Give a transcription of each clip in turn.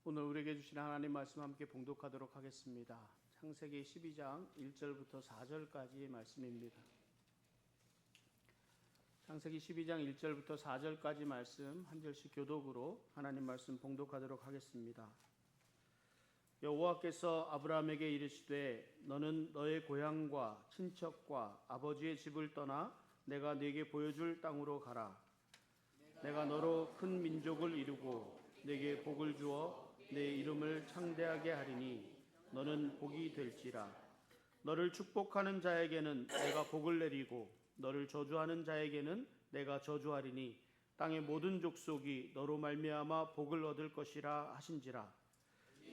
오늘 우리에게 주신 하나님 말씀 함께 봉독하도록 하겠습니다. 창세기 12장 1절부터 4절까지의 말씀입니다. 창세기 12장 1절부터 4절까지 말씀 한 절씩 교독으로 하나님 말씀 봉독하도록 하겠습니다. 여호와께서 아브라함에게 이르시되 너는 너의 고향과 친척과 아버지의 집을 떠나 내가 네게 보여줄 땅으로 가라. 내가 너로 큰 민족을 이루고 네게 복을 주어 내 이름을 창대하게 하리니 너는 복이 될지라. 너를 축복하는 자에게는 내가 복을 내리고 너를 저주하는 자에게는 내가 저주하리니 땅의 모든 족속이 너로 말미암아 복을 얻을 것이라 하신지라.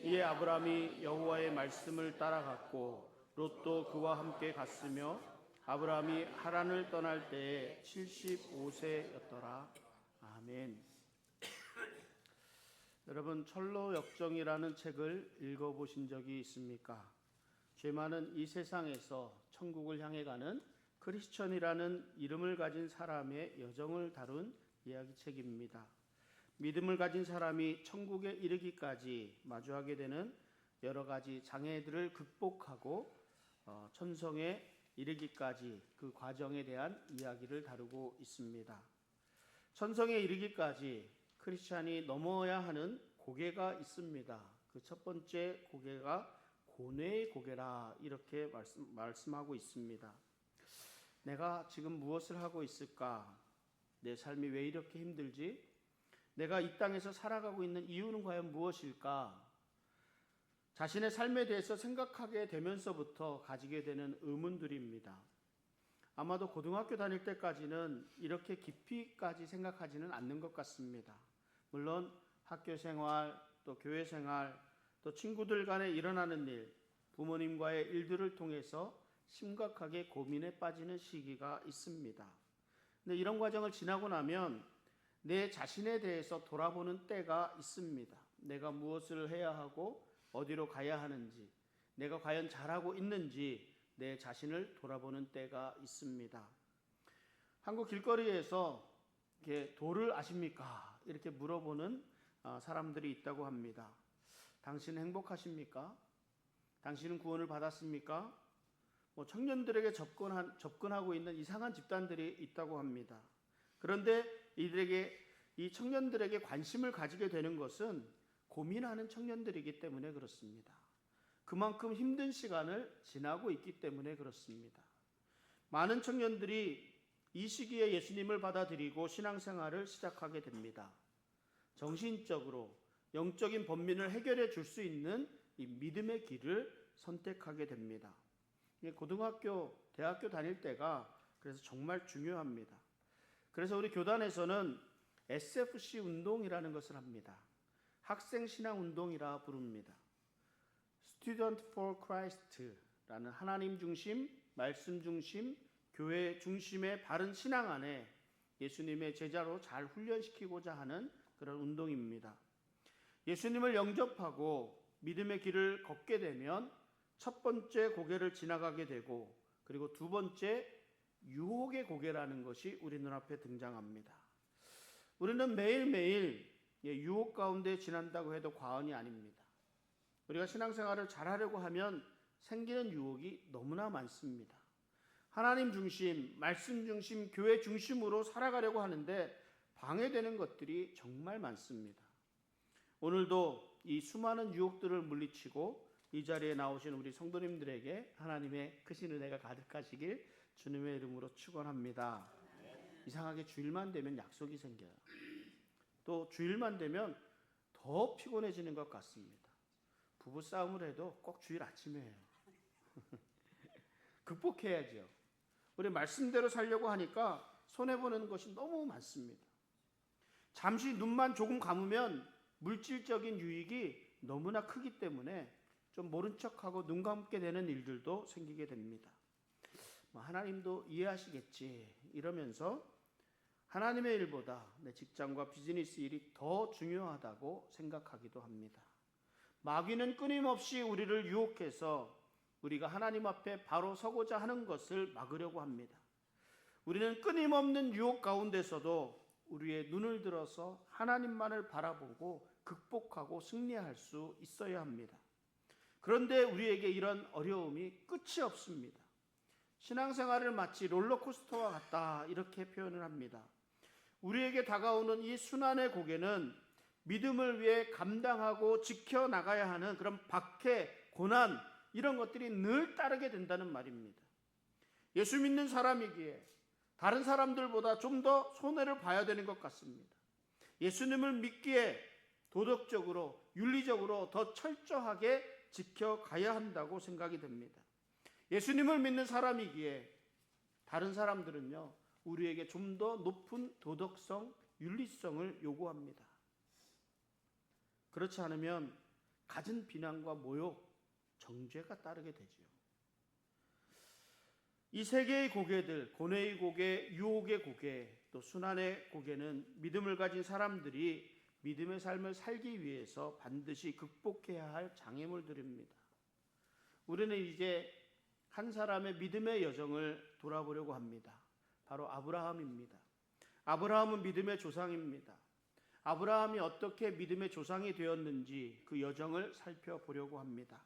이에 아브라함이 여호와의 말씀을 따라갔고 롯도 그와 함께 갔으며 아브라함이 하란을 떠날 때에 75세였더라. 아멘. 여러분, 철로역정이라는 책을 읽어보신 적이 있습니까? 죄 많은 이 세상에서 천국을 향해 가는 크리스천이라는 이름을 가진 사람의 여정을 다룬 이야기책입니다. 믿음을 가진 사람이 천국에 이르기까지 마주하게 되는 여러 가지 장애들을 극복하고 천성에 이르기까지 그 과정에 대한 이야기를 다루고 있습니다. 천성에 이르기까지 크리스찬이 넘어야 하는 고개가 있습니다. 그 첫 번째 고개가 고뇌의 고개라 이렇게 말씀하고 있습니다. 내가 지금 무엇을 하고 있을까? 내 삶이 왜 이렇게 힘들지? 내가 이 땅에서 살아가고 있는 이유는 과연 무엇일까? 자신의 삶에 대해서 생각하게 되면서부터 가지게 되는 의문들입니다. 아마도 고등학교 다닐 때까지는 이렇게 깊이까지 생각하지는 않는 것 같습니다. 물론 학교 생활, 또 교회 생활, 또 친구들 간에 일어나는 일, 부모님과의 일들을 통해서 심각하게 고민에 빠지는 시기가 있습니다. 근데 이런 과정을 지나고 나면 내 자신에 대해서 돌아보는 때가 있습니다. 내가 무엇을 해야 하고 어디로 가야 하는지, 내가 과연 잘하고 있는지 내 자신을 돌아보는 때가 있습니다. 한국 길거리에서 이렇게 도를 아십니까? 이렇게 물어보는 사람들이 있다고 합니다. 당신은 행복하십니까? 당신은 구원을 받았습니까? 청년들에게 접근하고 있는 이상한 집단들이 있다고 합니다. 그런데 이 청년들에게 관심을 가지게 되는 것은 고민하는 청년들이기 때문에 그렇습니다. 그만큼 힘든 시간을 지나고 있기 때문에 그렇습니다. 많은 청년들이 이 시기에 예수님을 받아들이고 신앙생활을 시작하게 됩니다. 정신적으로 영적인 번민을 해결해 줄 수 있는 이 믿음의 길을 선택하게 됩니다. 고등학교, 대학교 다닐 때가 그래서 정말 중요합니다. 그래서 우리 교단에서는 SFC 운동이라는 것을 합니다. 학생 신앙 운동이라 부릅니다. Student for Christ라는 하나님 중심, 말씀 중심, 교회 중심의 바른 신앙 안에 예수님의 제자로 잘 훈련시키고자 하는 그런 운동입니다. 예수님을 영접하고 믿음의 길을 걷게 되면 첫 번째 고개를 지나가게 되고 그리고 두 번째 유혹의 고개라는 것이 우리 눈앞에 등장합니다. 우리는 매일매일 유혹 가운데 지난다고 해도 과언이 아닙니다. 우리가 신앙생활을 잘하려고 하면 생기는 유혹이 너무나 많습니다. 하나님 중심, 말씀 중심, 교회 중심으로 살아가려고 하는데 방해되는 것들이 정말 많습니다. 오늘도 이 수많은 유혹들을 물리치고 이 자리에 나오신 우리 성도님들에게 하나님의 크신 은혜가 가득하시길 주님의 이름으로 축원합니다. 이상하게 주일만 되면 약속이 생겨요. 또 주일만 되면 더 피곤해지는 것 같습니다. 부부싸움을 해도 꼭 주일 아침에 해요. 극복해야죠. 우리 말씀대로 살려고 하니까 손해보는 것이 너무 많습니다. 잠시 눈만 조금 감으면 물질적인 유익이 너무나 크기 때문에 좀 모른 척하고 눈 감게 되는 일들도 생기게 됩니다. 하나님도 이해하시겠지 이러면서 하나님의 일보다 내 직장과 비즈니스 일이 더 중요하다고 생각하기도 합니다. 마귀는 끊임없이 우리를 유혹해서 우리가 하나님 앞에 바로 서고자 하는 것을 막으려고 합니다. 우리는 끊임없는 유혹 가운데서도 우리의 눈을 들어서 하나님만을 바라보고 극복하고 극복하고 승리할 수 있어야 합니다. 그런데 우리에게 이런 어려움이 끝이 없습니다. 신앙생활을 마치 롤러코스터와 같다 이렇게 표현을 합니다. 우리에게 다가오는 이 순환의 고개는 믿음을 위해 감당하고 지켜나가야 하는 그런 박해, 고난 이런 것들이 늘 따르게 된다는 말입니다. 예수 믿는 사람이기에 다른 사람들보다 좀 더 손해를 봐야 되는 것 같습니다. 예수님을 믿기에 도덕적으로, 윤리적으로 더 철저하게 지켜가야 한다고 생각이 됩니다. 예수님을 믿는 사람이기에 다른 사람들은요, 우리에게 좀 더 높은 도덕성, 윤리성을 요구합니다. 그렇지 않으면 갖은 비난과 모욕, 정죄가 따르게 되지요. 이 세 개의 고개들, 고뇌의 고개, 유혹의 고개, 또 순환의 고개는 믿음을 가진 사람들이 믿음의 삶을 살기 위해서 반드시 극복해야 할 장애물들입니다. 우리는 이제 한 사람의 믿음의 여정을 돌아보려고 합니다. 바로 아브라함입니다. 아브라함은 믿음의 조상입니다. 아브라함이 어떻게 믿음의 조상이 되었는지 그 여정을 살펴보려고 합니다.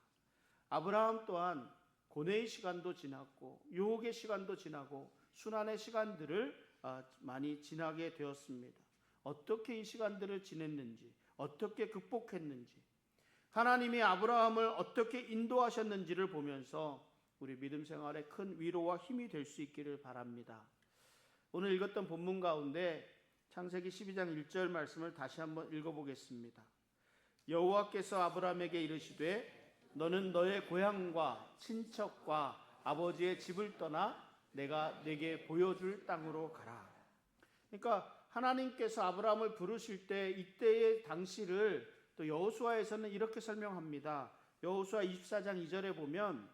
아브라함 또한 고뇌의 시간도 지났고 유혹의 시간도 지나고 순환의 시간들을 많이 지나게 되었습니다. 어떻게 이 시간들을 지냈는지, 어떻게 극복했는지, 하나님이 아브라함을 어떻게 인도하셨는지를 보면서 우리 믿음 생활에 큰 위로와 힘이 될 수 있기를 바랍니다. 오늘 읽었던 본문 가운데 창세기 12장 1절 말씀을 다시 한번 읽어보겠습니다. 여호와께서 아브라함에게 이르시되 너는 너의 고향과 친척과 아버지의 집을 떠나 내가 네게 보여줄 땅으로 가라. 그러니까 하나님께서 아브라함을 부르실 때 이때의 당시를 또 여호수아에서는 이렇게 설명합니다. 여호수아 24장 2절에 보면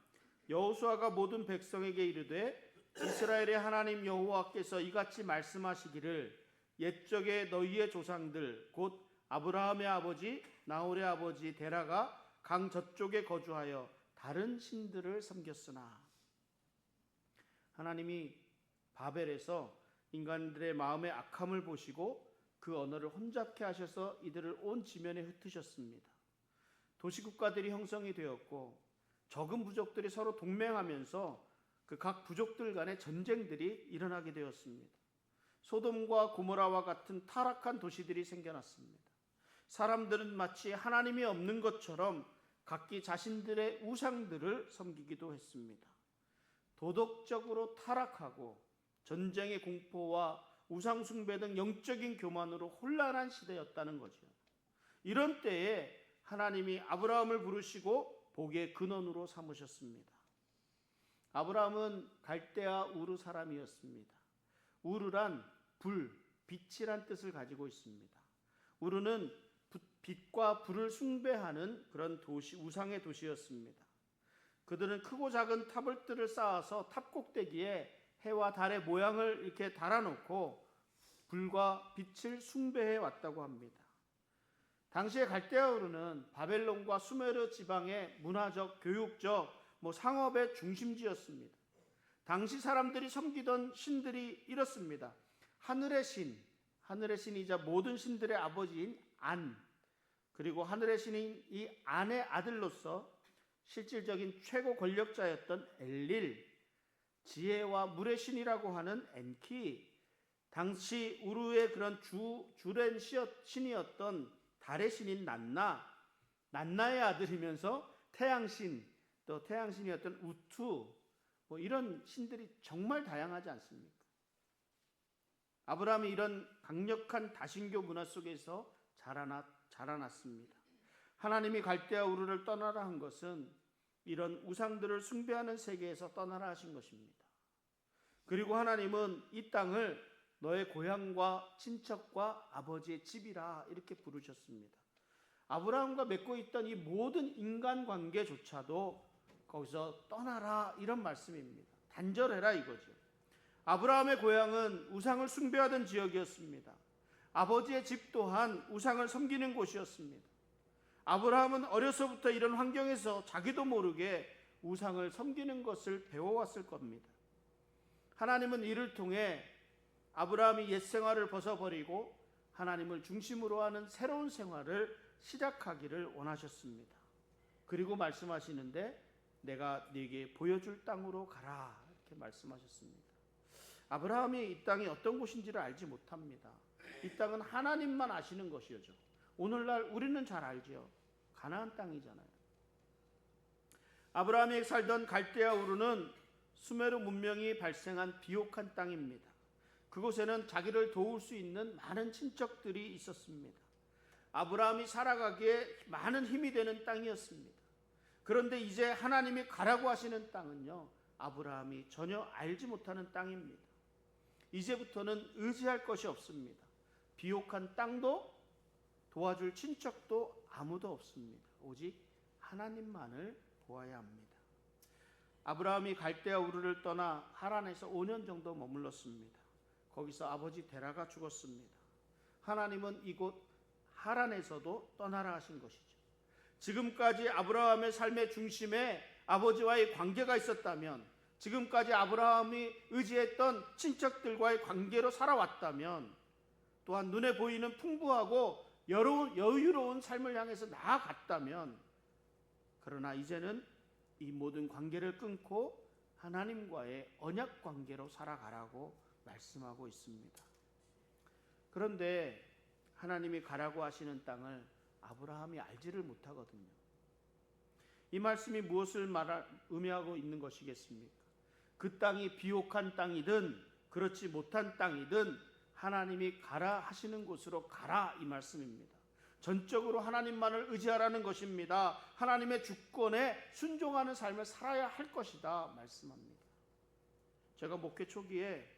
여호수아가 모든 백성에게 이르되 이스라엘의 하나님 여호와께서 이같이 말씀하시기를 옛적에 너희의 조상들 곧 아브라함의 아버지 나홀의 아버지 데라가 강 저쪽에 거주하여 다른 신들을 섬겼으나. 하나님이 바벨에서 인간들의 마음의 악함을 보시고 그 언어를 혼잡케 하셔서 이들을 온 지면에 흩으셨습니다. 도시국가들이 형성이 되었고 적은 부족들이 서로 동맹하면서 그 각 부족들 간의 전쟁들이 일어나게 되었습니다. 소돔과 고모라와 같은 타락한 도시들이 생겨났습니다. 사람들은 마치 하나님이 없는 것처럼 각기 자신들의 우상들을 섬기기도 했습니다. 도덕적으로 타락하고 전쟁의 공포와 우상 숭배 등 영적인 교만으로 혼란한 시대였다는 거죠. 이런 때에 하나님이 아브라함을 부르시고 복의 근원으로 삼으셨습니다. 아브라함은 갈대아 우르 사람이었습니다. 우르란 불, 빛이란 뜻을 가지고 있습니다. 우르는 빛과 불을 숭배하는 그런 도시, 우상의 도시였습니다. 그들은 크고 작은 탑들을 쌓아서 탑 꼭대기에 해와 달의 모양을 이렇게 달아놓고 불과 빛을 숭배해 왔다고 합니다. 당시에 갈대아 우르는 바벨론과 수메르 지방의 문화적, 교육적, 상업의 중심지였습니다. 당시 사람들이 섬기던 신들이 이렇습니다. 하늘의 신, 하늘의 신이자 모든 신들의 아버지인 안, 그리고 하늘의 신인 이 안의 아들로서 실질적인 최고 권력자였던 엘릴, 지혜와 물의 신이라고 하는 엔키, 당시 우르의 그런 주된 신이었던 달의 신인 난나의 아들이면서 태양신, 또 태양신이었던 우투, 이런 신들이 정말 다양하지 않습니까? 아브라함이 이런 강력한 다신교 문화 속에서 자라났습니다. 하나님이 갈대아 우르를 떠나라 한 것은 이런 우상들을 숭배하는 세계에서 떠나라 하신 것입니다. 그리고 하나님은 이 땅을 너의 고향과 친척과 아버지의 집이라 이렇게 부르셨습니다. 아브라함과 맺고 있던 이 모든 인간관계조차도 거기서 떠나라 이런 말씀입니다. 단절해라 이거죠. 아브라함의 고향은 우상을 숭배하던 지역이었습니다. 아버지의 집 또한 우상을 섬기는 곳이었습니다. 아브라함은 어려서부터 이런 환경에서 자기도 모르게 우상을 섬기는 것을 배워왔을 겁니다. 하나님은 이를 통해 아브라함이 옛 생활을 벗어버리고 하나님을 중심으로 하는 새로운 생활을 시작하기를 원하셨습니다. 그리고 말씀하시는데 내가 네게 보여줄 땅으로 가라 이렇게 말씀하셨습니다. 아브라함이 이 땅이 어떤 곳인지를 알지 못합니다. 이 땅은 하나님만 아시는 것이죠. 오늘날 우리는 잘 알죠. 가나안 땅이잖아요. 아브라함이 살던 갈대아 우르는 수메르 문명이 발생한 비옥한 땅입니다. 그곳에는 자기를 도울 수 있는 많은 친척들이 있었습니다. 아브라함이 살아가기에 많은 힘이 되는 땅이었습니다. 그런데 이제 하나님이 가라고 하시는 땅은요, 아브라함이 전혀 알지 못하는 땅입니다. 이제부터는 의지할 것이 없습니다. 비옥한 땅도 도와줄 친척도 아무도 없습니다. 오직 하나님만을 보아야 합니다. 아브라함이 갈대아 우르를 떠나 하란에서 5년 정도 머물렀습니다. 거기서 아버지 데라가 죽었습니다. 하나님은 이곳 하란에서도 떠나라 하신 것이죠. 지금까지 아브라함의 삶의 중심에 아버지와의 관계가 있었다면, 지금까지 아브라함이 의지했던 친척들과의 관계로 살아왔다면, 또한 눈에 보이는 풍부하고 여유로운 삶을 향해서 나아갔다면, 그러나 이제는 이 모든 관계를 끊고 하나님과의 언약 관계로 살아가라고 말씀하고 있습니다. 그런데 하나님이 가라고 하시는 땅을 아브라함이 알지를 못하거든요. 이 말씀이 무엇을 의미하고 있는 것이겠습니까? 그 땅이 비옥한 땅이든 그렇지 못한 땅이든 하나님이 가라 하시는 곳으로 가라 이 말씀입니다. 전적으로 하나님만을 의지하라는 것입니다. 하나님의 주권에 순종하는 삶을 살아야 할 것이다 말씀합니다. 제가 목회 초기에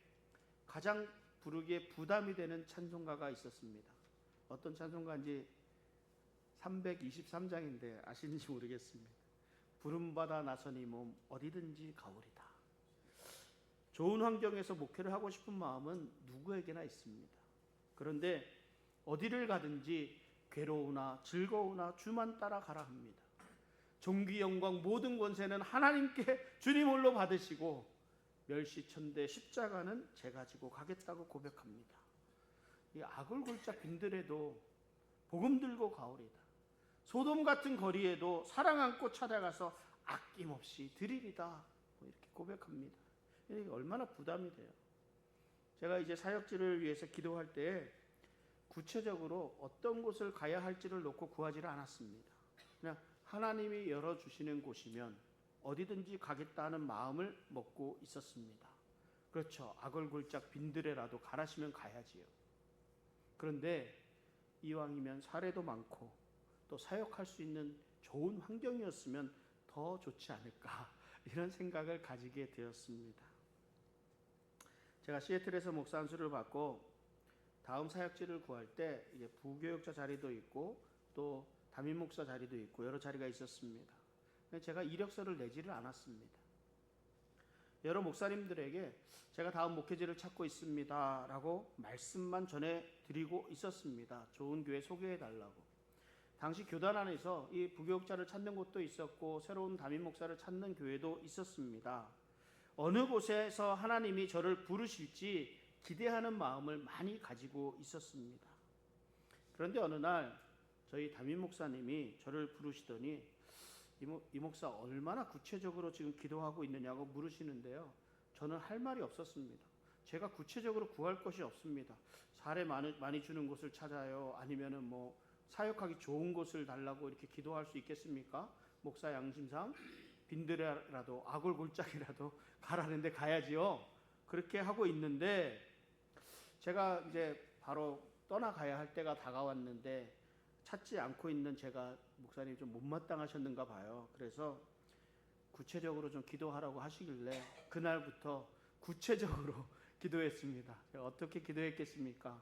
가장 부르기에 부담이 되는 찬송가가 있었습니다. 어떤 찬송가인지 323장인데 아시는지 모르겠습니다. 부름받아 나서니 몸 어디든지 가오리다. 좋은 환경에서 목회를 하고 싶은 마음은 누구에게나 있습니다. 그런데 어디를 가든지 괴로우나 즐거우나 주만 따라가라 합니다. 존귀 영광 모든 권세는 하나님께 주님 홀로 받으시고 멸시천대 십자가는 제가 지고 가겠다고 고백합니다. 이 악을 골짜 빈들에도 복음 들고 가오리다. 소돔 같은 거리에도 사랑 안고 찾아가서 아낌없이 드리리다. 이렇게 고백합니다. 이게 얼마나 부담이 돼요. 제가 이제 사역지를 위해서 기도할 때 구체적으로 어떤 곳을 가야 할지를 놓고 구하지를 않았습니다. 그냥 하나님이 열어주시는 곳이면 어디든지 가겠다는 마음을 먹고 있었습니다. 그렇죠. 악을골짝 빈들에라도 가라시면 가야지요. 그런데 이왕이면 사례도 많고 또 사역할 수 있는 좋은 환경이었으면 더 좋지 않을까 이런 생각을 가지게 되었습니다. 제가 시애틀에서 목사 안수를 받고 다음 사역지를 구할 때 이제 부교역자 자리도 있고 또 담임 목사 자리도 있고 여러 자리가 있었습니다. 제가 이력서를 내지를 않았습니다. 여러 목사님들에게 제가 다음 목회지를 찾고 있습니다 라고 말씀만 전해드리고 있었습니다. 좋은 교회 소개해달라고. 당시 교단 안에서 이 부교역자를 찾는 곳도 있었고 새로운 담임 목사를 찾는 교회도 있었습니다. 어느 곳에서 하나님이 저를 부르실지 기대하는 마음을 많이 가지고 있었습니다. 그런데 어느 날 저희 담임 목사님이 저를 부르시더니 이 목사 얼마나 구체적으로 지금 기도하고 있느냐고 물으시는데요. 저는 할 말이 없었습니다. 제가 구체적으로 구할 것이 없습니다. 사례 많이 주는 곳을 찾아요. 아니면은 뭐 사역하기 좋은 곳을 달라고 이렇게 기도할 수 있겠습니까? 목사 양심상 빈들에라도 아골골짝이라도 가라는데 가야지요. 그렇게 하고 있는데 제가 이제 바로 떠나가야 할 때가 다가왔는데 찾지 않고 있는 제가 목사님 좀 못마땅하셨는가 봐요. 그래서 구체적으로 좀 기도하라고 하시길래 그날부터 구체적으로 기도했습니다. 제가 어떻게 기도했겠습니까?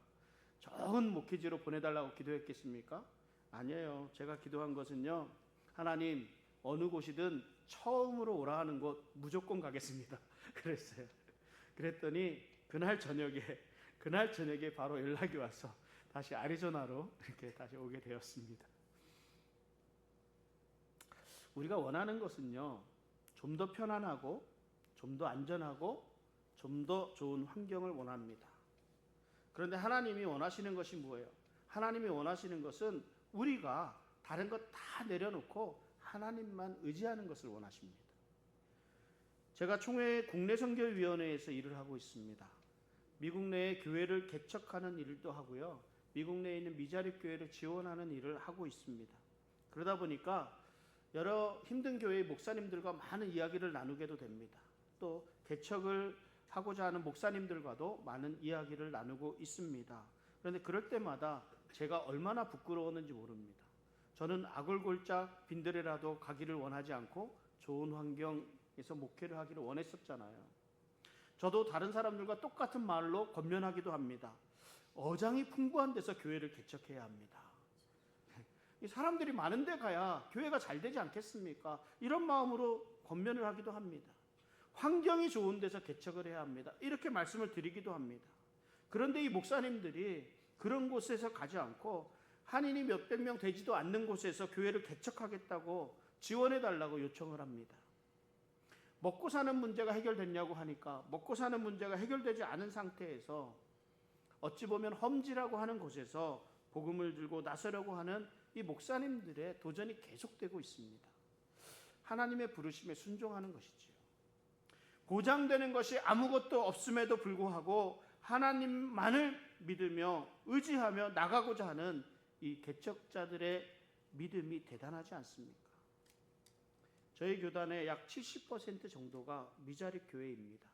좋은 목회지로 보내달라고 기도했겠습니까? 아니에요. 제가 기도한 것은요. 하나님 어느 곳이든 처음으로 오라 하는 곳 무조건 가겠습니다. 그랬어요. 그랬더니 그날 저녁에 바로 연락이 와서 다시 애리조나로 이렇게 다시 오게 되었습니다. 우리가 원하는 것은요. 좀 더 편안하고 좀 더 안전하고 좀 더 좋은 환경을 원합니다. 그런데 하나님이 원하시는 것이 뭐예요? 하나님이 원하시는 것은 우리가 다른 것 다 내려놓고 하나님만 의지하는 것을 원하십니다. 제가 총회 국내선교위원회에서 일을 하고 있습니다. 미국 내에 교회를 개척하는 일도 하고요. 미국 내에 있는 미자립교회를 지원하는 일을 하고 있습니다. 그러다 보니까 여러 힘든 교회의 목사님들과 많은 이야기를 나누게도 됩니다. 또 개척을 하고자 하는 목사님들과도 많은 이야기를 나누고 있습니다. 그런데 그럴 때마다 제가 얼마나 부끄러웠는지 모릅니다. 저는 아골골짝 빈들에라도 가기를 원하지 않고 좋은 환경에서 목회를 하기를 원했었잖아요. 저도 다른 사람들과 똑같은 말로 권면하기도 합니다. 어장이 풍부한 데서 교회를 개척해야 합니다. 사람들이 많은 데 가야 교회가 잘 되지 않겠습니까? 이런 마음으로 권면을 하기도 합니다. 환경이 좋은 데서 개척을 해야 합니다. 이렇게 말씀을 드리기도 합니다. 그런데 이 목사님들이 그런 곳에서 가지 않고 한인이 몇백 명 되지도 않는 곳에서 교회를 개척하겠다고 지원해달라고 요청을 합니다. 먹고 사는 문제가 해결됐냐고 하니까 먹고 사는 문제가 해결되지 않은 상태에서 어찌 보면 험지라고 하는 곳에서 복음을 들고 나서려고 하는 이 목사님들의 도전이 계속되고 있습니다. 하나님의 부르심에 순종하는 것이지요. 보장되는 것이 아무것도 없음에도 불구하고 하나님만을 믿으며 의지하며 나가고자 하는 이 개척자들의 믿음이 대단하지 않습니까? 저희 교단의 약 70% 정도가 미자립 교회입니다.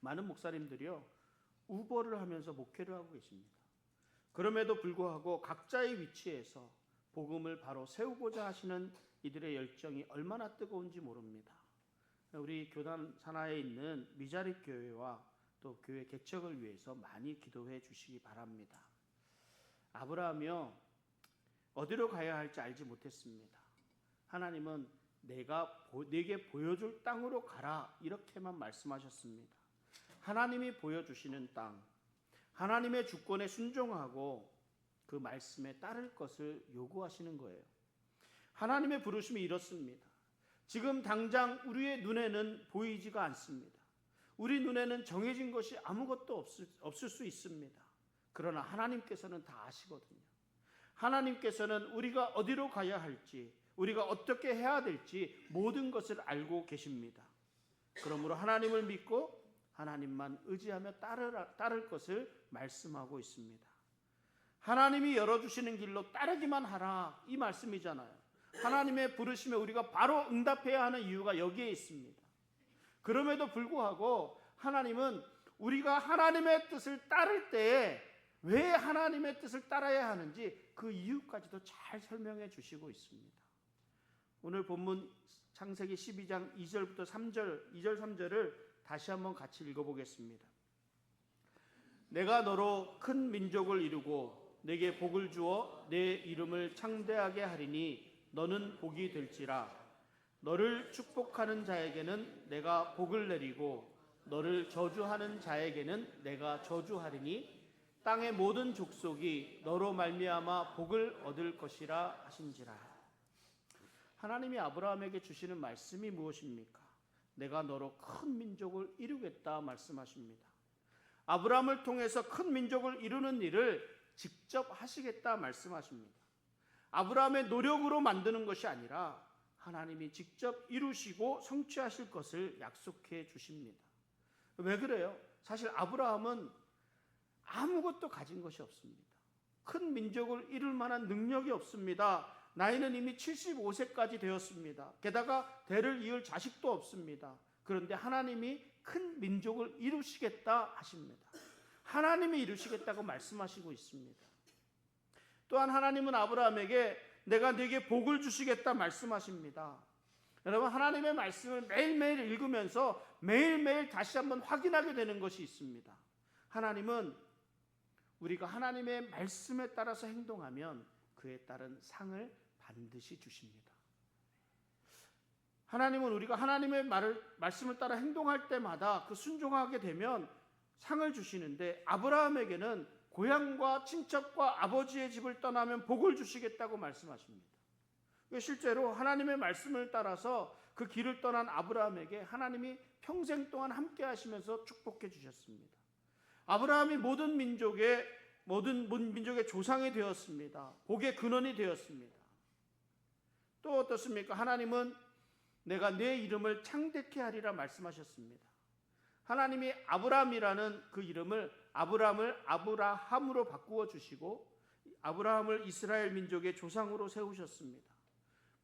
많은 목사님들이요, 우버를 하면서 목회를 하고 계십니다. 그럼에도 불구하고 각자의 위치에서 복음을 바로 세우고자 하시는 이들의 열정이 얼마나 뜨거운지 모릅니다. 우리 교단 산하에 있는 미자립 교회와 또 교회 개척을 위해서 많이 기도해 주시기 바랍니다. 아브라함이요, 어디로 가야 할지 알지 못했습니다. 하나님은 내게 보여줄 땅으로 가라, 이렇게만 말씀하셨습니다. 하나님이 보여주시는 땅, 하나님의 주권에 순종하고 그 말씀에 따를 것을 요구하시는 거예요. 하나님의 부르심이 이렇습니다. 지금 당장 우리의 눈에는 보이지가 않습니다. 우리 눈에는 정해진 것이 아무것도 없을 수 있습니다. 그러나 하나님께서는 다 아시거든요. 하나님께서는 우리가 어디로 가야 할지, 우리가 어떻게 해야 될지 모든 것을 알고 계십니다. 그러므로 하나님을 믿고 하나님만 의지하며 따를 것을 말씀하고 있습니다. 하나님이 열어주시는 길로 따르기만 하라, 이 말씀이잖아요. 하나님의 부르심에 우리가 바로 응답해야 하는 이유가 여기에 있습니다. 그럼에도 불구하고 하나님은 우리가 하나님의 뜻을 따를 때에 왜 하나님의 뜻을 따라야 하는지 그 이유까지도 잘 설명해 주시고 있습니다. 오늘 본문 창세기 12장 2절부터 3절, 2절 3절을 다시 한번 같이 읽어보겠습니다. 내가 너로 큰 민족을 이루고 내게 복을 주어 내 이름을 창대하게 하리니 너는 복이 될지라. 너를 축복하는 자에게는 내가 복을 내리고 너를 저주하는 자에게는 내가 저주하리니 땅의 모든 족속이 너로 말미암아 복을 얻을 것이라 하신지라. 하나님이 아브라함에게 주시는 말씀이 무엇입니까? 내가 너로 큰 민족을 이루겠다 말씀하십니다. 아브라함을 통해서 큰 민족을 이루는 일을 직접 하시겠다 말씀하십니다. 아브라함의 노력으로 만드는 것이 아니라 하나님이 직접 이루시고 성취하실 것을 약속해 주십니다. 왜 그래요? 사실 아브라함은 아무것도 가진 것이 없습니다. 큰 민족을 이룰 만한 능력이 없습니다. 나이는 이미 75세까지 되었습니다. 게다가 대를 이을 자식도 없습니다. 그런데 하나님이 큰 민족을 이루시겠다 하십니다. 하나님이 이루시겠다고 말씀하시고 있습니다. 또한 하나님은 아브라함에게 내가 네게 복을 주시겠다 말씀하십니다. 여러분, 하나님의 말씀을 매일매일 읽으면서 매일매일 다시 한번 확인하게 되는 것이 있습니다. 하나님은 우리가 하나님의 말씀에 따라서 행동하면 그에 따른 상을 반드시 주십니다. 하나님은 우리가 하나님의 말씀을 따라 행동할 때마다 그 순종하게 되면 상을 주시는데, 아브라함에게는 고향과 친척과 아버지의 집을 떠나면 복을 주시겠다고 말씀하십니다. 실제로 하나님의 말씀을 따라서 그 길을 떠난 아브라함에게 하나님이 평생 동안 함께 하시면서 축복해 주셨습니다. 아브라함이 모든 민족의 모든 민족의 조상이 되었습니다. 복의 근원이 되었습니다. 또 어떻습니까? 하나님은 내가 내 이름을 창대케 하리라 말씀하셨습니다. 하나님이 아브라함이라는 그 이름을 아브람을 아브라함으로 바꾸어 주시고 아브라함을 이스라엘 민족의 조상으로 세우셨습니다.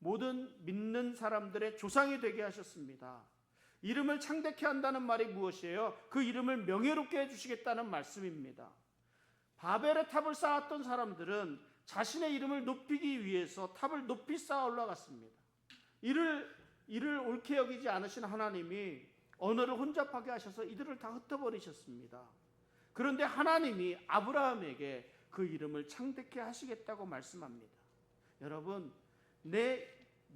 모든 믿는 사람들의 조상이 되게 하셨습니다. 이름을 창대케 한다는 말이 무엇이에요? 그 이름을 명예롭게 해주시겠다는 말씀입니다. 바벨의 탑을 쌓았던 사람들은 자신의 이름을 높이기 위해서 탑을 높이 쌓아 올라갔습니다. 이를 옳게 여기지 않으신 하나님이 언어를 혼잡하게 하셔서 이들을 다 흩어버리셨습니다. 그런데 하나님이 아브라함에게 그 이름을 창대케 하시겠다고 말씀합니다. 여러분, 내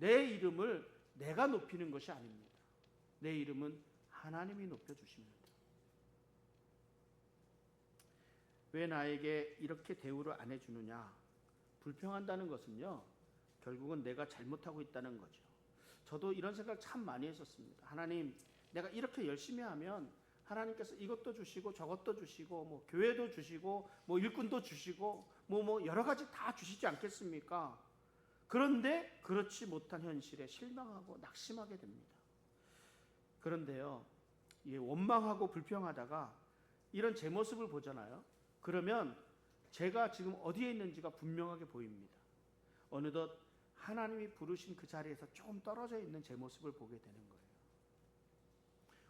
이름을 내가 높이는 것이 아닙니다. 내 이름은 하나님이 높여주십니다. 왜 나에게 이렇게 대우를 안 해주느냐? 불평한다는 것은요, 결국은 내가 잘못하고 있다는 거죠. 저도 이런 생각 참 많이 했었습니다. 하나님, 내가 이렇게 열심히 하면 하나님께서 이것도 주시고 저것도 주시고 뭐 교회도 주시고 뭐 일꾼도 주시고 뭐 여러 가지 다 주시지 않겠습니까? 그런데 그렇지 못한 현실에 실망하고 낙심하게 됩니다. 그런데요, 원망하고 불평하다가 이런 제 모습을 보잖아요. 그러면 제가 지금 어디에 있는지가 분명하게 보입니다. 어느덧 하나님이 부르신 그 자리에서 조금 떨어져 있는 제 모습을 보게 되는 거예요.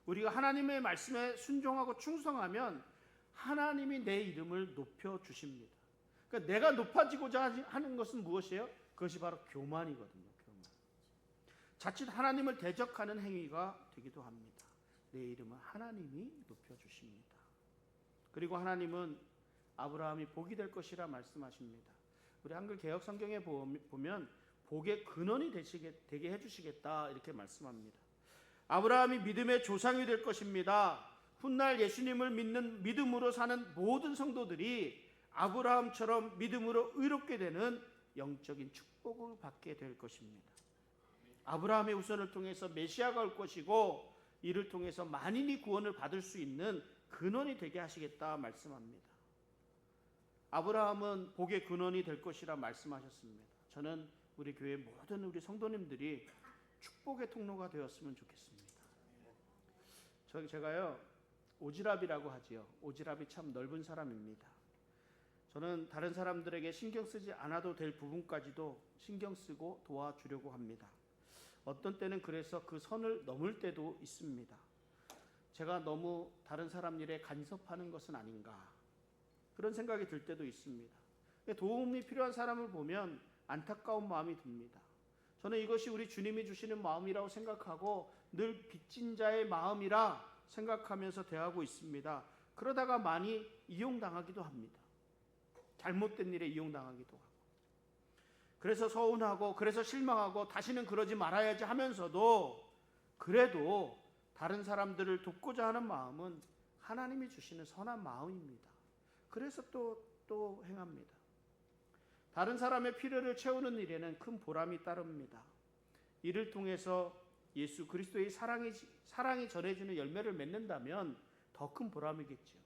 우리가 하나님의 말씀에 순종하고 충성하면 하나님이 내 이름을 높여주십니다. 그러니까 내가 높아지고자 하는 것은 무엇이에요? 그것이 바로 교만이거든요. 교만. 자칫 하나님을 대적하는 행위가 되기도 합니다. 내 이름은 하나님이 높여주십니다. 그리고 하나님은 아브라함이 복이 될 것이라 말씀하십니다. 우리 한글 개역 성경에 보면 복의 근원이 되게 해주시겠다 이렇게 말씀합니다. 아브라함이 믿음의 조상이 될 것입니다. 훗날 예수님을 믿는 믿음으로 사는 모든 성도들이 아브라함처럼 믿음으로 의롭게 되는 영적인 축복을 받게 될 것입니다. 아브라함의 후손을 통해서 메시아가 올 것이고 이를 통해서 만인이 구원을 받을 수 있는 근원이 되게 하시겠다 말씀합니다. 아브라함은 복의 근원이 될 것이라 말씀하셨습니다. 저는 우리 교회 모든 우리 성도님들이 축복의 통로가 되었으면 좋겠습니다. 제가요 오지랖이라고 하지요. 오지랖이 참 넓은 사람입니다. 저는 다른 사람들에게 신경 쓰지 않아도 될 부분까지도 신경 쓰고 도와주려고 합니다. 어떤 때는 그래서 그 선을 넘을 때도 있습니다. 제가 너무 다른 사람 일에 간섭하는 것은 아닌가 그런 생각이 들 때도 있습니다. 도움이 필요한 사람을 보면 안타까운 마음이 듭니다. 저는 이것이 우리 주님이 주시는 마음이라고 생각하고 늘 빚진 자의 마음이라 생각하면서 대하고 있습니다. 그러다가 많이 이용당하기도 합니다. 잘못된 일에 이용당하기도 하고. 그래서 서운하고 그래서 실망하고 다시는 그러지 말아야지 하면서도 그래도 다른 사람들을 돕고자 하는 마음은 하나님이 주시는 선한 마음입니다. 그래서 또 행합니다. 다른 사람의 필요를 채우는 일에는 큰 보람이 따릅니다. 이를 통해서 예수 그리스도의 사랑이 전해지는 열매를 맺는다면 더 큰 보람이겠죠.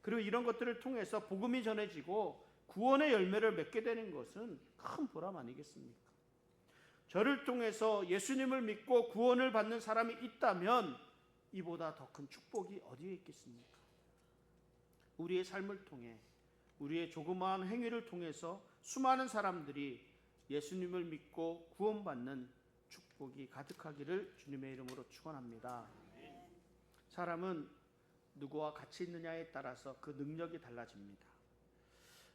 그리고 이런 것들을 통해서 복음이 전해지고 구원의 열매를 맺게 되는 것은 큰 보람 아니겠습니까? 저를 통해서 예수님을 믿고 구원을 받는 사람이 있다면 이보다 더 큰 축복이 어디에 있겠습니까? 우리의 삶을 통해 우리의 조그마한 행위를 통해서 수많은 사람들이 예수님을 믿고 구원받는 축복이 가득하기를 주님의 이름으로 축원합니다. 사람은 누구와 같이 있느냐에 따라서 그 능력이 달라집니다.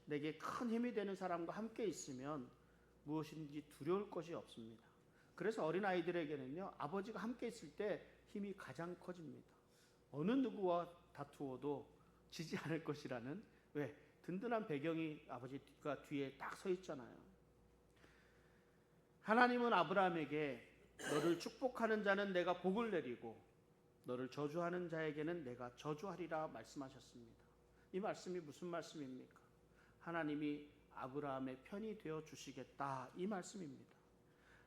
내게 큰 힘이 되는 사람과 함께 있으면 무엇인지 두려울 것이 없습니다. 그래서 어린아이들에게는요, 아버지가 함께 있을 때 힘이 가장 커집니다. 어느 누구와 다투어도 지지 않을 것이라는, 왜? 든든한 배경이 아버지가 뒤에 딱 서 있잖아요. 하나님은 아브라함에게 너를 축복하는 자는 내가 복을 내리고 너를 저주하는 자에게는 내가 저주하리라 말씀하셨습니다. 이 말씀이 무슨 말씀입니까? 하나님이 아브라함의 편이 되어 주시겠다 이 말씀입니다.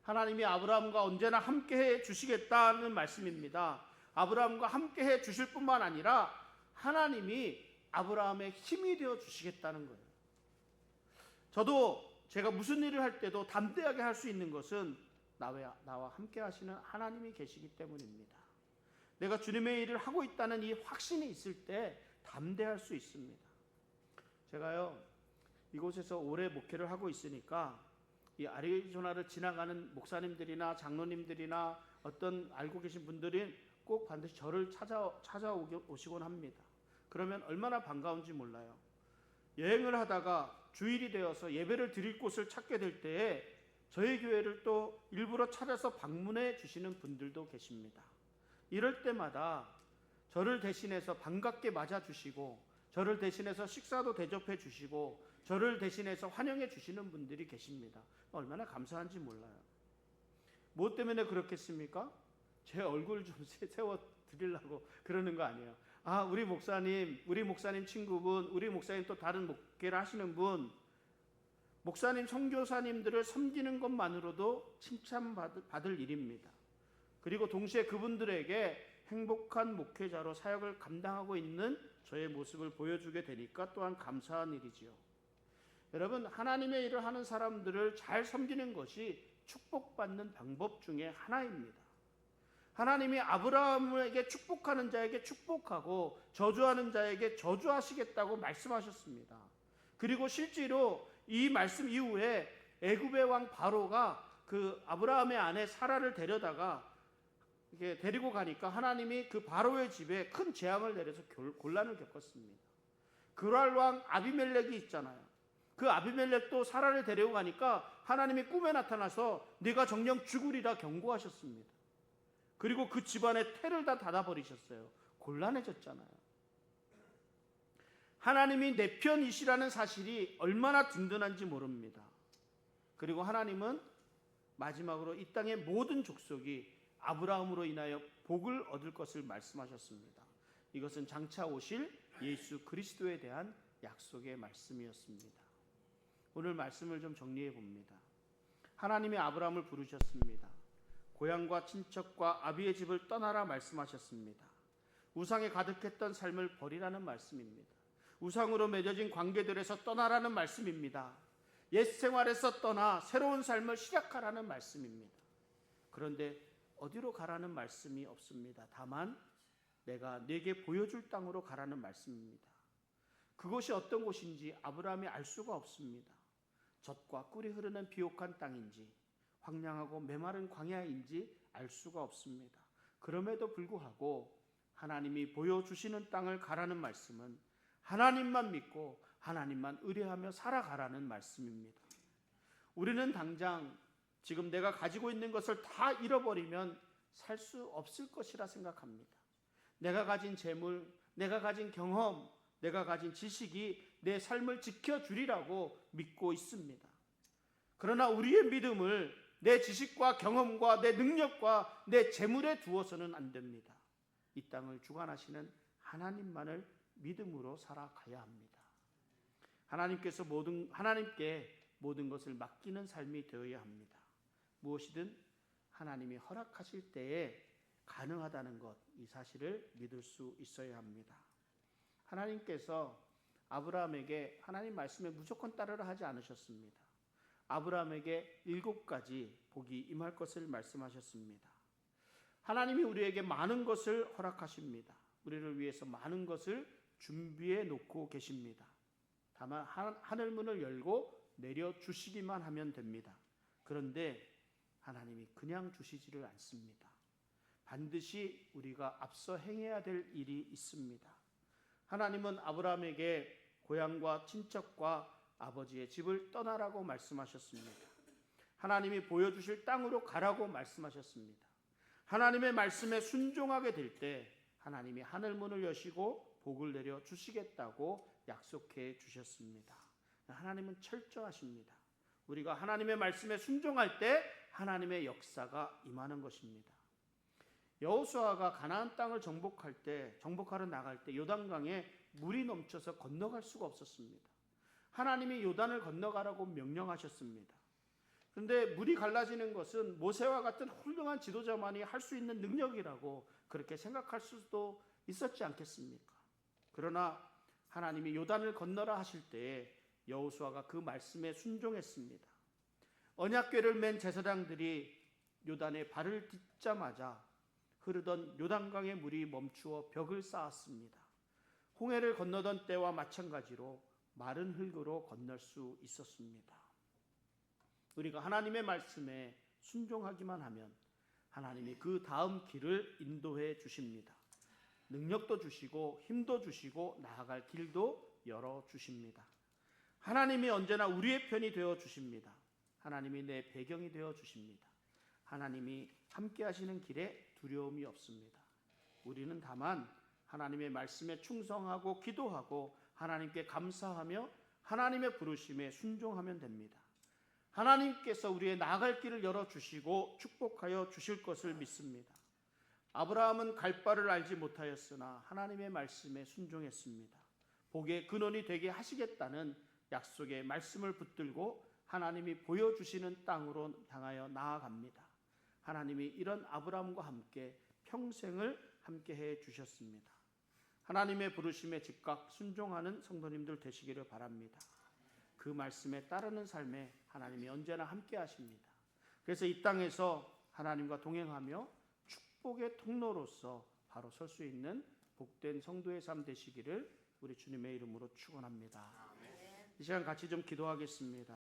하나님이 아브라함과 언제나 함께해 주시겠다는 말씀입니다. 아브라함과 함께해 주실 뿐만 아니라 하나님이 아브라함의 힘이 되어 주시겠다는 거예요. 저도 제가 무슨 일을 할 때도 담대하게 할 수 있는 것은 나와 함께 하시는 하나님이 계시기 때문입니다. 내가 주님의 일을 하고 있다는 이 확신이 있을 때 담대할 수 있습니다. 제가요, 이곳에서 오래 목회를 하고 있으니까 이 아리조나를 지나가는 목사님들이나 장로님들이나 어떤 알고 계신 분들이 꼭 반드시 저를 찾아오시곤 합니다. 그러면 얼마나 반가운지 몰라요. 여행을 하다가 주일이 되어서 예배를 드릴 곳을 찾게 될 때에 저희 교회를 또 일부러 찾아서 방문해 주시는 분들도 계십니다. 이럴 때마다 저를 대신해서 반갑게 맞아주시고, 저를 대신해서 식사도 대접해 주시고, 저를 대신해서 환영해 주시는 분들이 계십니다. 얼마나 감사한지 몰라요. 무엇 때문에 그렇겠습니까? 제 얼굴 좀 세워 드리려고 그러는 거 아니에요. 우리 목사님 친구분, 우리 목사님 또 다른 목회를 하시는 분, 목사님, 선교사님들을 섬기는 것만으로도 칭찬받을 일입니다. 그리고 동시에 그분들에게 행복한 목회자로 사역을 감당하고 있는 저의 모습을 보여주게 되니까 또한 감사한 일이지요. 여러분, 하나님의 일을 하는 사람들을 잘 섬기는 것이 축복받는 방법 중에 하나입니다. 하나님이 아브라함에게 축복하는 자에게 축복하고 저주하는 자에게 저주하시겠다고 말씀하셨습니다. 그리고 실제로 이 말씀 이후에 애굽의 왕 바로가 그 아브라함의 아내 사라를 데려다가 이렇게 데리고 가니까 하나님이 그 바로의 집에 큰 재앙을 내려서 곤란을 겪었습니다. 그랄 왕 아비멜렉이 있잖아요. 그 아비멜렉도 사라를 데리고 가니까 하나님이 꿈에 나타나서 네가 정녕 죽으리라 경고하셨습니다. 그리고 그 집안의 태를 다 닫아버리셨어요. 곤란해졌잖아요. 하나님이 내 편이시라는 사실이 얼마나 든든한지 모릅니다. 그리고 하나님은 마지막으로 이 땅의 모든 족속이 아브라함으로 인하여 복을 얻을 것을 말씀하셨습니다. 이것은 장차 오실 예수 그리스도에 대한 약속의 말씀이었습니다. 오늘 말씀을 좀 정리해 봅니다. 하나님이 아브라함을 부르셨습니다. 고향과 친척과 아비의 집을 떠나라 말씀하셨습니다. 우상에 가득했던 삶을 버리라는 말씀입니다. 우상으로 맺어진 관계들에서 떠나라는 말씀입니다. 옛 생활에서 떠나 새로운 삶을 시작하라는 말씀입니다. 그런데 어디로 가라는 말씀이 없습니다. 다만 내가 네게 보여줄 땅으로 가라는 말씀입니다. 그것이 어떤 곳인지 아브라함이 알 수가 없습니다. 젖과 꿀이 흐르는 비옥한 땅인지 황량하고 메마른 광야인지 알 수가 없습니다. 그럼에도 불구하고 하나님이 보여주시는 땅을 가라는 말씀은 하나님만 믿고 하나님만 의뢰하며 살아가라는 말씀입니다. 우리는 당장 지금 내가 가지고 있는 것을 다 잃어버리면 살 수 없을 것이라 생각합니다. 내가 가진 재물, 내가 가진 경험, 내가 가진 지식이 내 삶을 지켜주리라고 믿고 있습니다. 그러나 우리의 믿음을 내 지식과 경험과 내 능력과 내 재물에 두어서는 안 됩니다. 이 땅을 주관하시는 하나님만을 믿음으로 살아가야 합니다. 하나님께 모든 것을 맡기는 삶이 되어야 합니다. 무엇이든 하나님이 허락하실 때에 가능하다는 것, 이 사실을 믿을 수 있어야 합니다. 하나님께서 아브라함에게 하나님 말씀에 무조건 따르라 하지 않으셨습니다. 아브라함에게 7가지 복이 임할 것을 말씀하셨습니다. 하나님이 우리에게 많은 것을 허락하십니다. 우리를 위해서 많은 것을 준비해 놓고 계십니다. 다만 하늘문을 열고 내려주시기만 하면 됩니다. 그런데 하나님이 그냥 주시지를 않습니다. 반드시 우리가 앞서 행해야 될 일이 있습니다. 하나님은 아브라함에게 고향과 친척과 아버지의 집을 떠나라고 말씀하셨습니다. 하나님이 보여주실 땅으로 가라고 말씀하셨습니다. 하나님의 말씀에 순종하게 될 때 하나님이 하늘문을 여시고 복을 내려 주시겠다고 약속해 주셨습니다. 하나님은 철저하십니다. 우리가 하나님의 말씀에 순종할 때 하나님의 역사가 임하는 것입니다. 여호수아가 가나안 땅을 정복하러 나갈 때 요단강에 물이 넘쳐서 건너갈 수가 없었습니다. 하나님이 요단을 건너가라고 명령하셨습니다. 그런데 물이 갈라지는 것은 모세와 같은 훌륭한 지도자만이 할 수 있는 능력이라고 그렇게 생각할 수도 있었지 않겠습니까? 그러나 하나님이 요단을 건너라 하실 때에 여호수아가 그 말씀에 순종했습니다. 언약궤를 맨 제사장들이 요단에 발을 딛자마자 흐르던 요단강의 물이 멈추어 벽을 쌓았습니다. 홍해를 건너던 때와 마찬가지로 마른 흙으로 건널 수 있었습니다. 우리가 하나님의 말씀에 순종하기만 하면 하나님이 그 다음 길을 인도해 주십니다. 능력도 주시고 힘도 주시고 나아갈 길도 열어 주십니다. 하나님이 언제나 우리의 편이 되어 주십니다. 하나님이 내 배경이 되어 주십니다. 하나님이 함께 하시는 길에 두려움이 없습니다. 우리는 다만 하나님의 말씀에 충성하고 기도하고 하나님께 감사하며 하나님의 부르심에 순종하면 됩니다. 하나님께서 우리의 나아갈 길을 열어주시고 축복하여 주실 것을 믿습니다. 아브라함은 갈 바를 알지 못하였으나 하나님의 말씀에 순종했습니다. 복의 근원이 되게 하시겠다는 약속의 말씀을 붙들고 하나님이 보여주시는 땅으로 향하여 나아갑니다. 하나님이 이런 아브라함과 함께 평생을 함께해 주셨습니다. 하나님의 부르심에 즉각 순종하는 성도님들 되시기를 바랍니다. 그 말씀에 따르는 삶에 하나님이 언제나 함께 하십니다. 그래서 이 땅에서 하나님과 동행하며 축복의 통로로서 바로 설 수 있는 복된 성도의 삶 되시기를 우리 주님의 이름으로 축원합니다. 이 시간 같이 좀 기도하겠습니다.